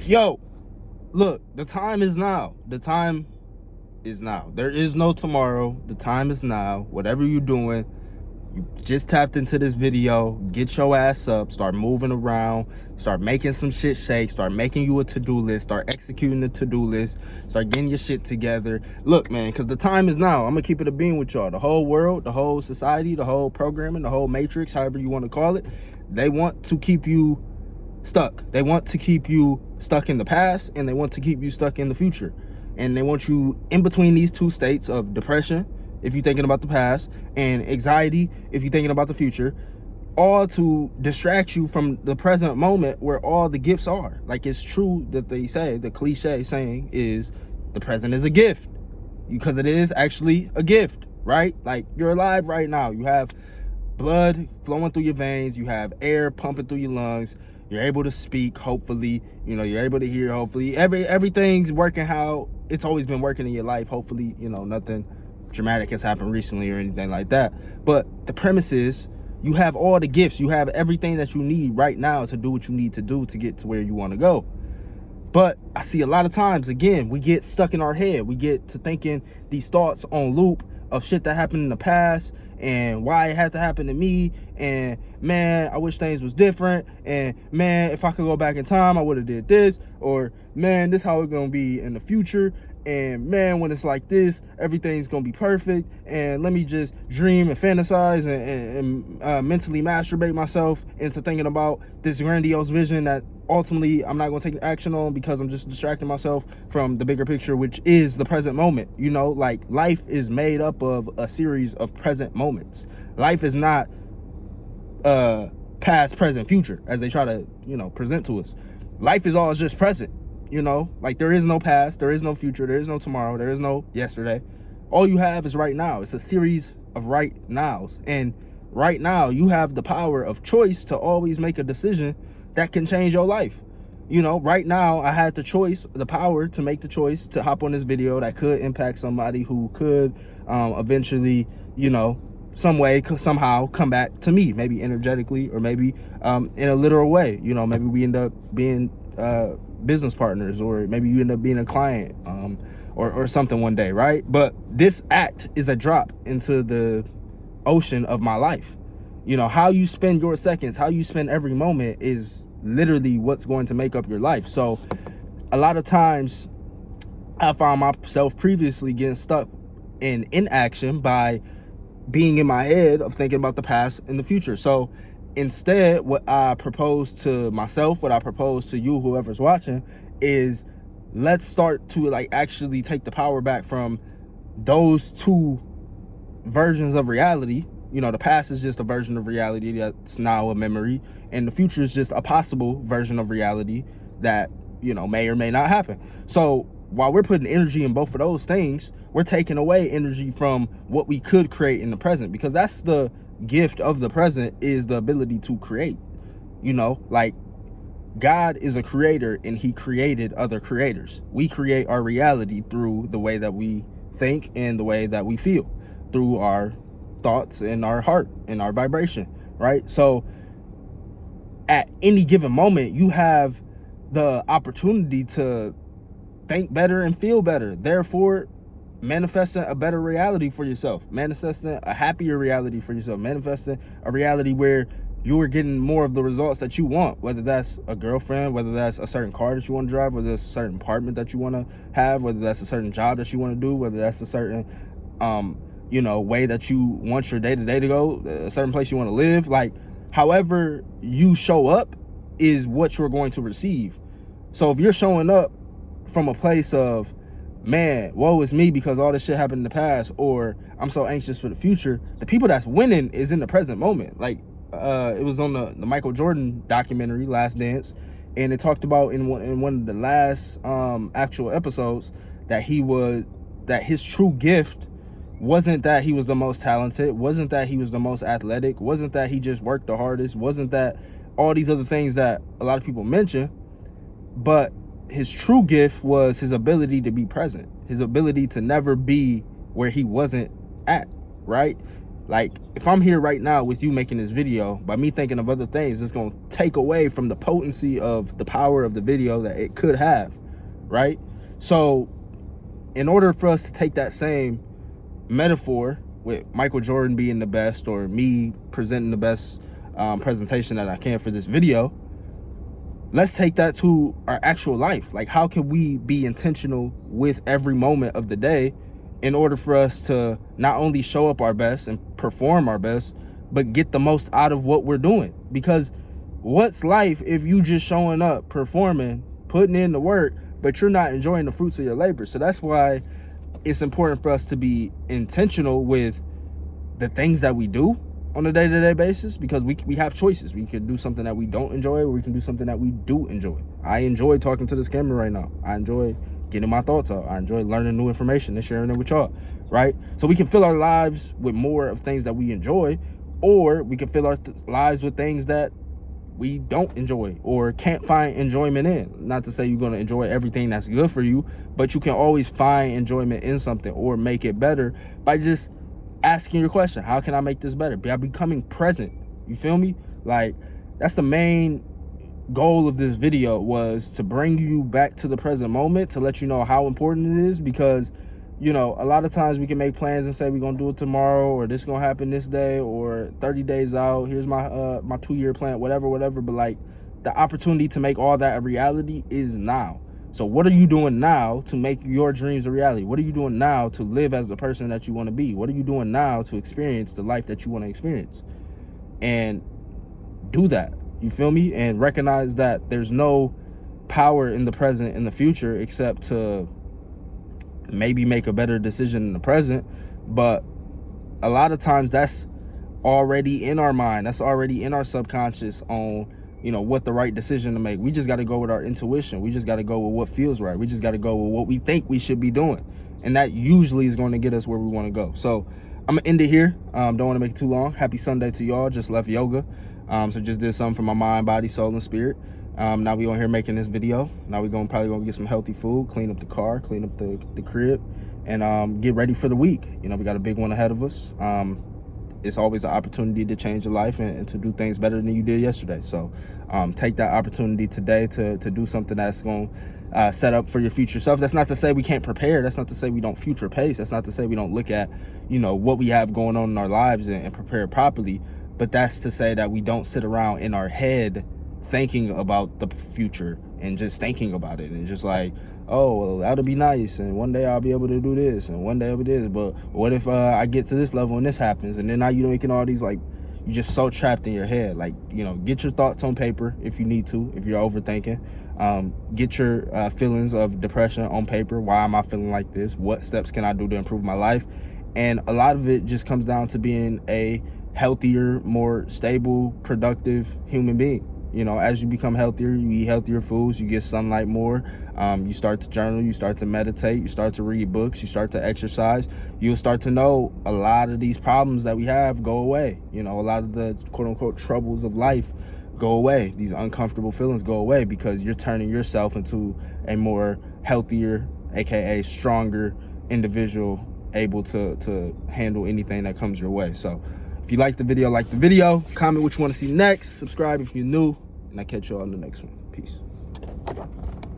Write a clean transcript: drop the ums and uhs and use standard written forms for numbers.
Yo, look, the time is now. The time is now. There is no tomorrow. The time is now. Whatever you're doing, you just tapped into this video. Get your ass up. Start moving around. Start making some shit shake. Start making you a to-do list. Start executing the to-do list. Start getting your shit together. Look, man, because the time is now. I'm going to keep it a beam with y'all. The whole world, the whole society, the whole programming, the whole matrix, however you want to call it, they want to keep you stuck. They want to keep you stuck in the past, and they want to keep you stuck in the future. And they want you in between these two states of depression, if you're thinking about the past, and anxiety, if you're thinking about the future, all to distract you from the present moment where all the gifts are. Like, it's true that they say, the cliche saying is, the present is a gift, because it is actually a gift, right? Like, you're alive right now. You have blood flowing through your veins. You have air pumping through your lungs. You're able to speak, hopefully. You know, you're able to hear, hopefully. Everything's working how it's always been working in your life. Hopefully, you know, nothing dramatic has happened recently or anything like that. But the premise is, you have all the gifts. You have everything that you need right now to do what you need to do to get to where you want to go. But I see a lot of times, again, we get stuck in our head. We get to thinking these thoughts on loop of shit that happened in the past and why it had to happen to me, and man, I wish things was different, and man, if I could go back in time, I would have did this, or man, this how it's gonna be in the future, and man, when it's like this, everything's gonna be perfect, and let me just dream and fantasize and mentally masturbate myself into thinking about this grandiose vision that ultimately I'm not going to take action on because I'm just distracting myself from the bigger picture, which is the present moment. You know, like, life is made up of a series of present moments. Life is not past, present, future, as they try to, you know, present to us. Life is all just present. You know, like, there is no past, there is no future, there is no tomorrow, there is no yesterday. All you have is right now. It's a series of right nows, and right now you have the power of choice to always make a decision that can change your life. You know, right now I had the choice, the power to make the choice to hop on this video that could impact somebody who could eventually, you know, some way, somehow come back to me, maybe energetically, or maybe in a literal way. You know, maybe we end up being business partners, or maybe you end up being a client, or something one day, right? But this act is a drop into the ocean of my life. You know, how you spend your seconds, how you spend every moment is literally what's going to make up your life. So a lot of times I found myself previously getting stuck in inaction by being in my head of thinking about the past and the future. So instead, what I propose to myself, what I propose to you, whoever's watching, is let's start to, like, actually take the power back from those two versions of reality. You know, the past is just a version of reality that's now a memory, and the future is just a possible version of reality that, you know, may or may not happen. So while we're putting energy in both of those things, we're taking away energy from what we could create in the present, because that's the gift of the present, is the ability to create. You know, like, God is a creator, and he created other creators. We create our reality through the way that we think and the way that we feel, through our thoughts and our heart and our vibration, right? So at any given moment, you have the opportunity to think better and feel better, therefore manifesting a better reality for yourself, manifesting a happier reality for yourself, manifesting a reality where you're getting more of the results that you want, whether that's a girlfriend, whether that's a certain car that you want to drive, whether that's a certain apartment that you want to have, whether that's a certain job that you want to do, whether that's a certain you know, way that you want your day-to-day to go, a certain place you want to live. Like, however you show up is what you're going to receive. So if you're showing up from a place of, man, woe is me because all this shit happened in the past, or I'm so anxious for the future, the people that's winning is in the present moment. Like, it was on the Michael Jordan documentary, Last Dance, and it talked about in one of the last actual episodes that his true gift wasn't that he was the most talented, wasn't that he was the most athletic, wasn't that he just worked the hardest, wasn't that all these other things that a lot of people mention, but his true gift was his ability to be present, his ability to never be where he wasn't at, right? Like, if I'm here right now with you making this video, by me thinking of other things, it's going to take away from the potency of the power of the video that it could have, right? So in order for us to take that same metaphor with Michael Jordan being the best, or me presenting the best presentation that I can for this video, let's take that to our actual life. Like, how can we be intentional with every moment of the day in order for us to not only show up our best and perform our best, but get the most out of what we're doing? Because what's life if you just showing up, performing, putting in the work, but you're not enjoying the fruits of your labor? So that's why it's important for us to be intentional with the things that we do on a day-to-day basis, because we have choices. We can do something that we don't enjoy, or we can do something that we do enjoy. I enjoy talking to this camera right now. I enjoy getting my thoughts out. I enjoy learning new information and sharing it with y'all, right? So we can fill our lives with more of things that we enjoy, or we can fill our lives with things that we don't enjoy or can't find enjoyment in. Not to say you're going to enjoy everything that's good for you, but you can always find enjoyment in something or make it better by just asking your question: how can I make this better? By becoming present. You feel me? Like, that's the main goal of this video, was to bring you back to the present moment, to let you know how important it is. Because, you know, a lot of times we can make plans and say we're gonna do it tomorrow, or this gonna happen this day, or 30 days out, here's my my 2-year plan, whatever, but like, the opportunity to make all that a reality is now. So what are you doing now to make your dreams a reality? What are you doing now to live as the person that you want to be? What are you doing now to experience the life that you want to experience? And do that. You feel me? And recognize that there's no power in the present and the future except to maybe make a better decision in the present. But a lot of times that's already in our mind. That's already in our subconscious on, you know, what the right decision to make. We just got to go with our intuition. We just got to go with what feels right. We just got to go with what we think we should be doing. And that usually is going to get us where we want to go. So I'm going to end it here. Don't want to make it too long. Happy Sunday to y'all. Just left yoga. So just did something for my mind, body, soul, and spirit. Now we on here making this video. Now we're probably going to get some healthy food, clean up the car, clean up the crib, and get ready for the week. You know, we got a big one ahead of us. It's always an opportunity to change your life and to do things better than you did yesterday. So take that opportunity today to do something that's going to set up for your future self. That's not to say we can't prepare. That's not to say we don't future pace. That's not to say we don't look at, you know, what we have going on in our lives and prepare properly. But that's to say that we don't sit around in our head thinking about the future and just thinking about it and just like, oh, well, that'll be nice, and one day I'll be able to do this, and one day I'll be this, but what if I get to this level and this happens? And then now you're making all these, like, you're just so trapped in your head. Like, you know, get your thoughts on paper if you need to, if you're overthinking. Get your feelings of depression on paper. Why am I feeling like this? What steps can I do to improve my life? And a lot of it just comes down to being a healthier, more stable, productive human being. You know, as you become healthier, you eat healthier foods, you get sunlight more, you start to journal, you start to meditate, you start to read books, you start to exercise, you'll start to know a lot of these problems that we have go away. You know, a lot of the quote-unquote troubles of life go away. These uncomfortable feelings go away because you're turning yourself into a more healthier, aka stronger individual, able to handle anything that comes your way. So if you like the video, comment what you want to see next, subscribe if you're new, and I'll catch you all on the next one. Peace.